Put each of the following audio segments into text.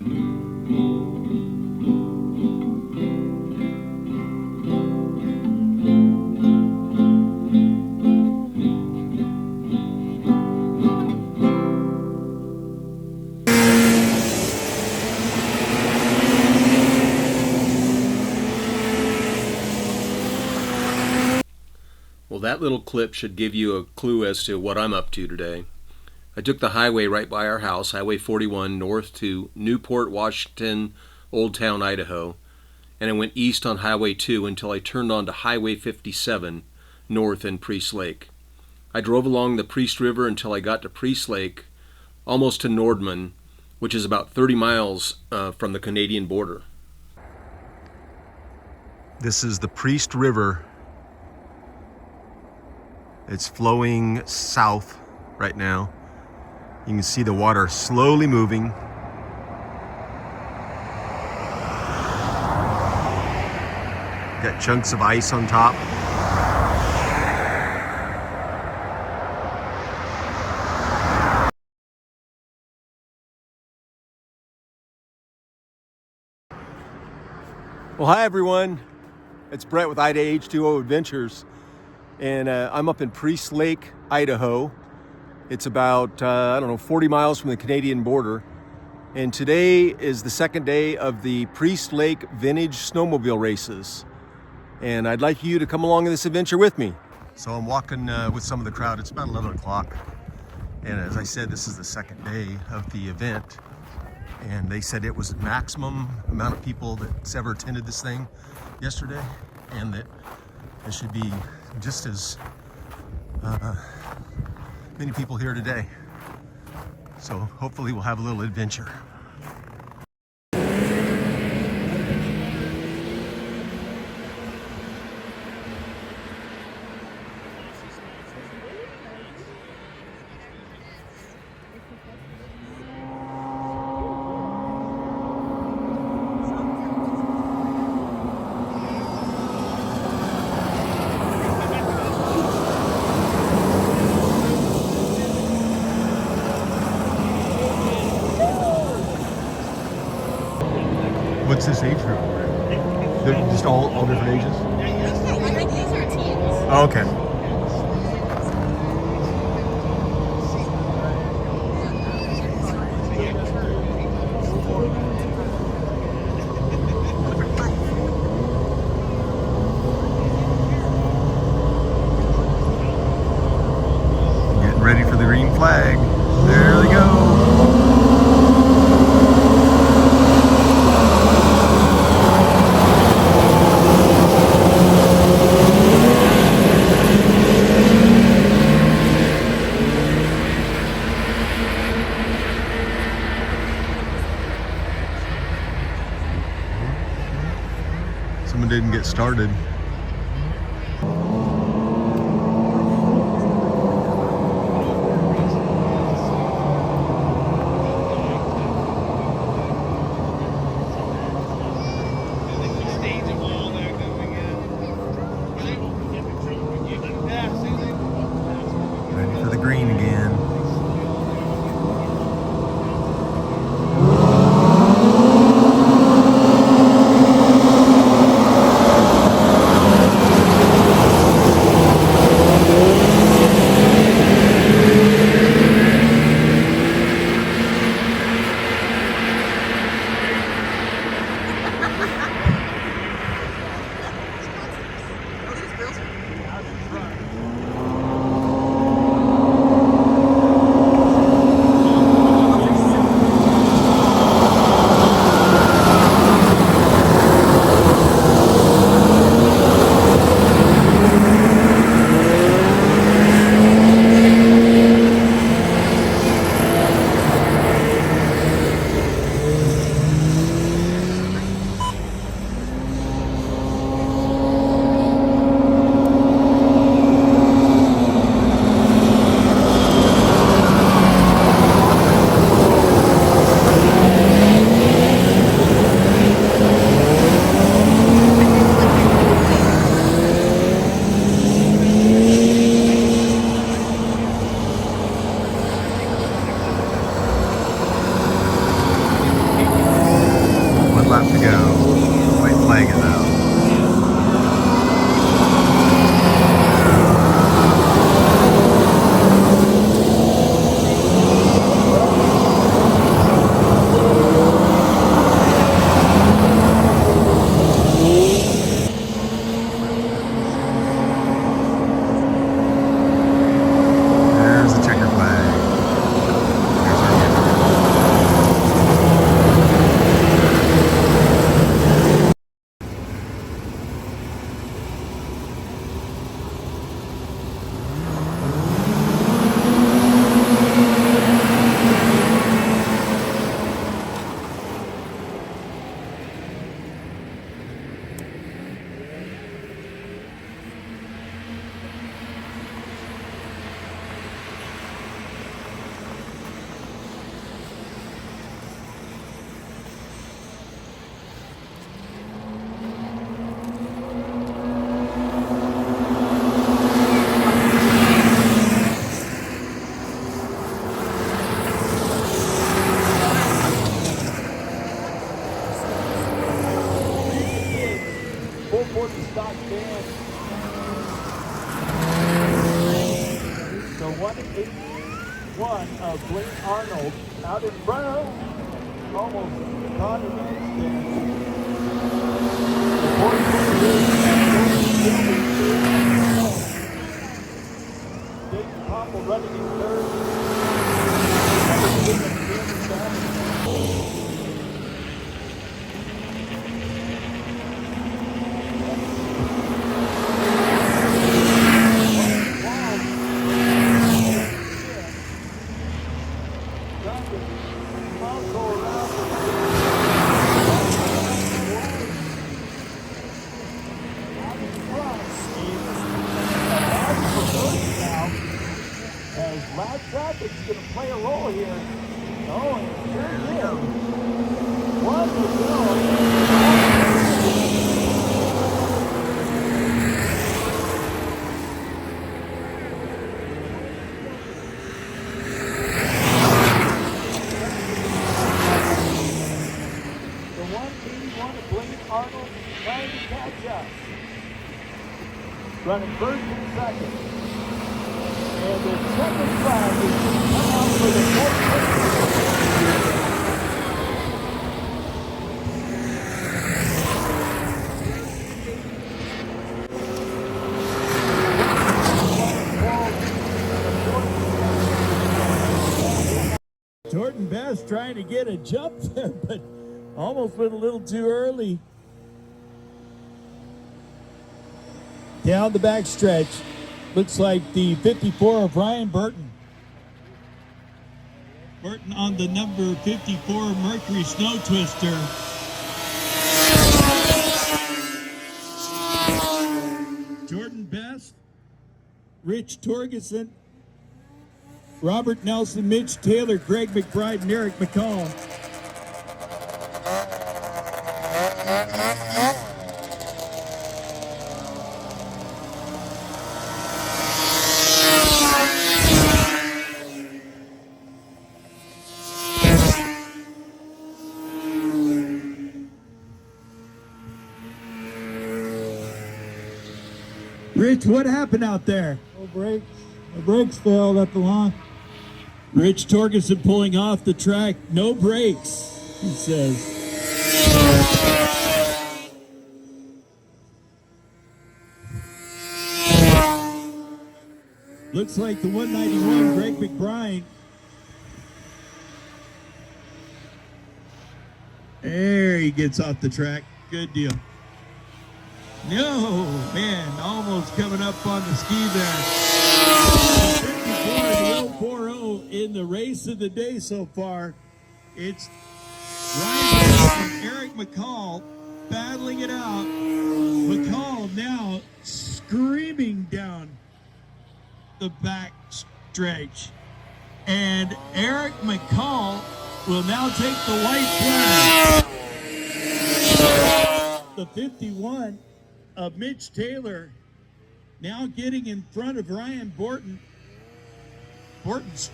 Well, that little clip should give you a clue as to what I'm up to today. I took the highway right by our house, Highway 41, north to Newport, Washington, Old Town, Idaho, and I went east on Highway 2 until I turned onto Highway 57, north in Priest Lake. I drove along the Priest River until I got to Priest Lake, almost to Nordman, which is about 30 miles from the Canadian border. This is the Priest River. It's flowing south right now. You can see the water slowly moving. Got chunks of ice on top. Well, hi everyone. It's Brett with Idaho H2O Adventures. And I'm up in Priest Lake, Idaho. It's about, 40 miles from the Canadian border. And today is the second day of the Priest Lake Vintage Snowmobile Races. And I'd like you to come along in this adventure with me. So I'm walking with some of the crowd. It's about 11 o'clock. And as I said, this is the second day of the event. And they said it was the maximum amount of people that's ever attended this thing yesterday. And that there should be just as many people here today. So hopefully we'll have a little adventure. What's this age group? They're just all different ages? I think these are teens. Oh, okay. Getting ready for the green flag. There they go. Someone didn't get started. Ready for the green again. 81 of Blake Arnold out in front of him. Almost caught him in there. Dayton Popple running in third. Racetrack is going to play a role here. Oh, and sure is. One to go. The 181 of Blake Arnold trying to catch up. Running first and second. And the second flag is going to come out for the fourth. Jordan Best trying to get a jump there, but almost went a little too early. Down the back stretch. Looks like the 54 of Ryan Burton. Burton on the number 54 Mercury Snow Twister. Jordan Best, Rich Torgerson, Robert Nelson, Mitch Taylor, Greg McBride, and Eric McCall. Rich, what happened out there? No brakes. The brakes failed at the line. Rich Torgerson pulling off the track. No brakes, he says. Looks like the 191, Greg McBride. There he gets off the track. Good deal. No, man, almost coming up on the ski there. 54 in the race of the day so far. It's Ryan and Eric McCall battling it out. McCall now screaming down the back stretch. And Eric McCall will now take the white flag. The 51 of Mitch Taylor now getting in front of Ryan Borton. Borton's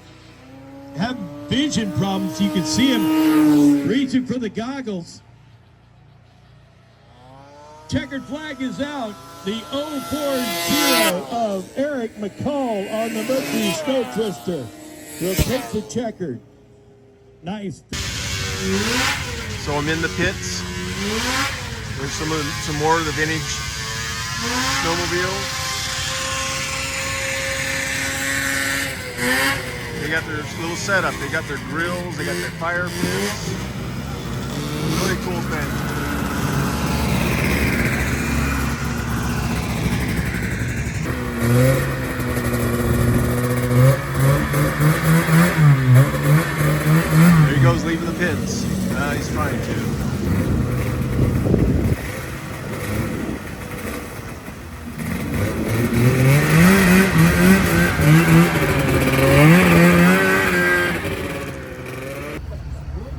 having vision problems. You can see him reaching for the goggles. Checkered flag is out. The 040 of Eric McCall on the Mercury Snow Twister will take the checkered. Nice. So I'm in the pits. There's some more of the vintage snowmobiles. They got their little setup. They got their grills. They got their fire pits. Really cool thing. There he goes, leaving the pits. He's trying to.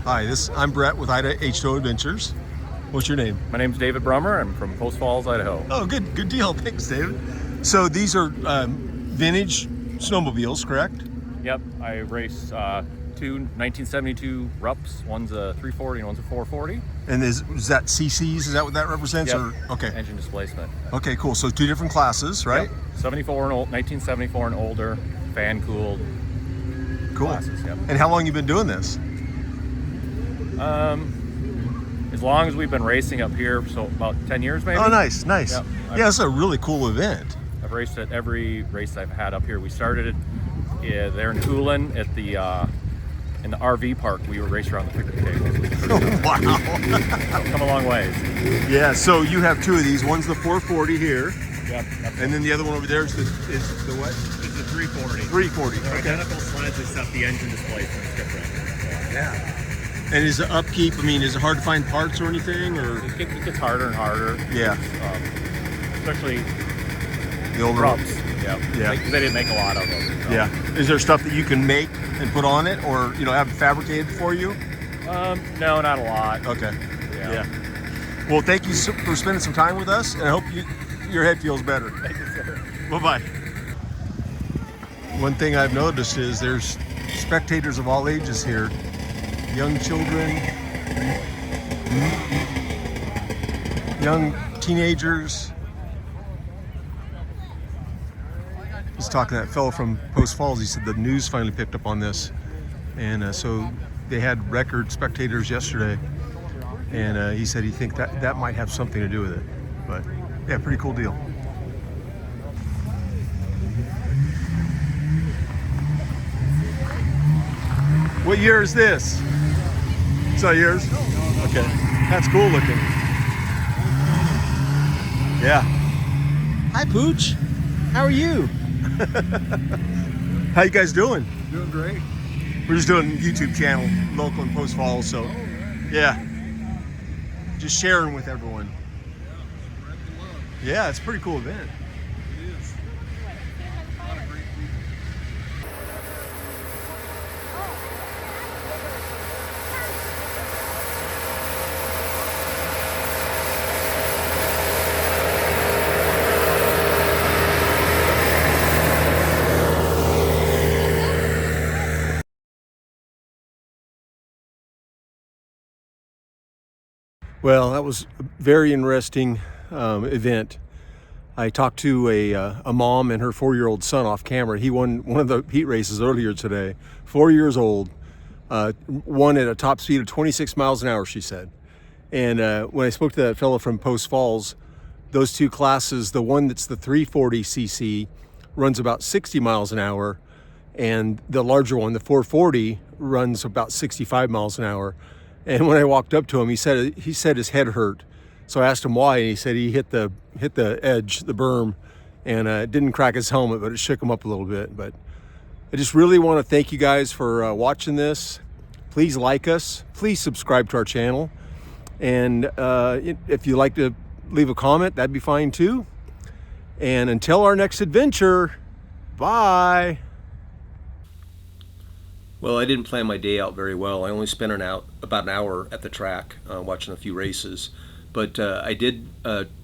Hi, I'm Brett with Idaho H2O Adventures. What's your name? My name's David Brummer. I'm from Post Falls, Idaho. Oh, good deal. Thanks, David. So these are vintage snowmobiles, correct? Yep, I race two 1972 Rups. One's a 340 and one's a 440. And is that CCs? Is that what that represents? Yep. Or okay. Engine displacement. Okay, cool. So two different classes, right? Yep. 74 and old, 1974 and older, fan cooled Cool. classes. Yep. And how long you been doing this? As long as we've been racing up here, so about 10 years maybe. Oh, nice. Yep. Yeah, it's a really cool event. I've raced at every race I've had up here. We started there in Hulen at the in the RV park. We were racing around the picnic table. Wow. Come a long ways. Yeah, so you have two of these. One's the 440 here, Yep. and then the other one over there is the what? It's a 340. 340. They're Okay. identical sleds except the engine displacement is different. Yeah. And is the upkeep, I mean, is it hard to find parts or anything, or? It gets harder and harder. Yeah. Especially The older rumps. Yeah. Because they didn't make a lot of them. So. Yeah. Is there stuff that you can make and put on it, or have it fabricated for you? No, not a lot. Okay. Yeah. Well, thank you for spending some time with us, and I hope your head feels better. Thank you, sir. Bye-bye. One thing I've noticed is there's spectators of all ages here. Young children, young teenagers. I was talking to that fellow from Post Falls. He said the news finally picked up on this. And so they had record spectators yesterday. And he said he thinks that might have something to do with it. But yeah, pretty cool deal. What year is this? It's not yours? Okay. That's cool looking. Yeah. Hi, Pooch. How are you? How you guys doing? Doing great. We're just doing a YouTube channel, local in Post Falls, so yeah. Just sharing with everyone. Yeah, it's a pretty cool event. It is. Well, that was a very interesting event. I talked to a mom and her 4-year-old son off camera. He won one of the heat races earlier today. 4 years old, won at a top speed of 26 miles an hour, she said. And when I spoke to that fellow from Post Falls, those two classes, the one that's the 340cc runs about 60 miles an hour, and the larger one, the 440, runs about 65 miles an hour. And when I walked up to him, he said his head hurt. So I asked him why, and he said he hit the edge, the berm, and it didn't crack his helmet, but it shook him up a little bit. But I just really want to thank you guys for watching this. Please like us. Please subscribe to our channel. And if you'd like to leave a comment, that'd be fine too. And until our next adventure, bye. Well, I didn't plan my day out very well. I only spent about an hour at the track watching a few races. But I did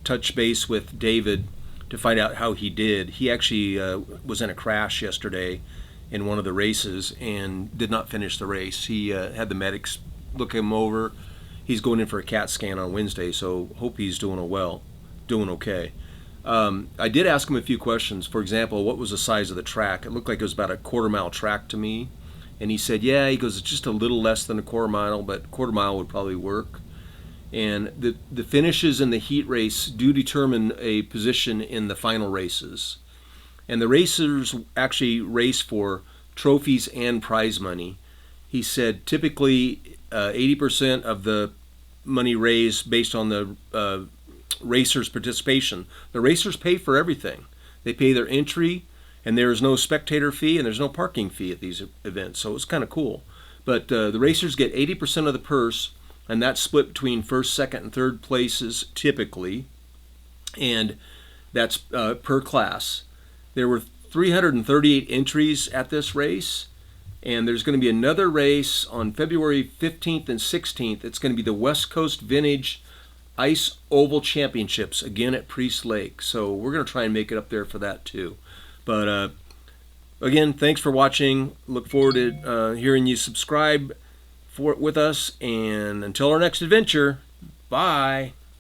touch base with David to find out how he did. He actually was in a crash yesterday in one of the races and did not finish the race. He had the medics look him over. He's going in for a CAT scan on Wednesday, so hope he's doing okay. I did ask him a few questions. For example, what was the size of the track? It looked like it was about a quarter-mile track to me. And he said, yeah, he goes, it's just a little less than a quarter mile, but quarter mile would probably work. And the finishes in the heat race do determine a position in the final races. And the racers actually race for trophies and prize money. He said typically 80% of the money raised based on the racers' participation. The racers pay for everything. They pay their entry, and there is no spectator fee, and there's no parking fee at these events, so it's kind of cool. But the racers get 80% of the purse, and that's split between first, second, and third places typically, and that's per class. There were 338 entries at this race, and there's going to be another race on February 15th and 16th. It's going to be the West Coast Vintage Ice Oval Championships, again at Priest Lake. So we're going to try and make it up there for that too. But again, thanks for watching. Look forward to hearing you subscribe with us. And until our next adventure, bye.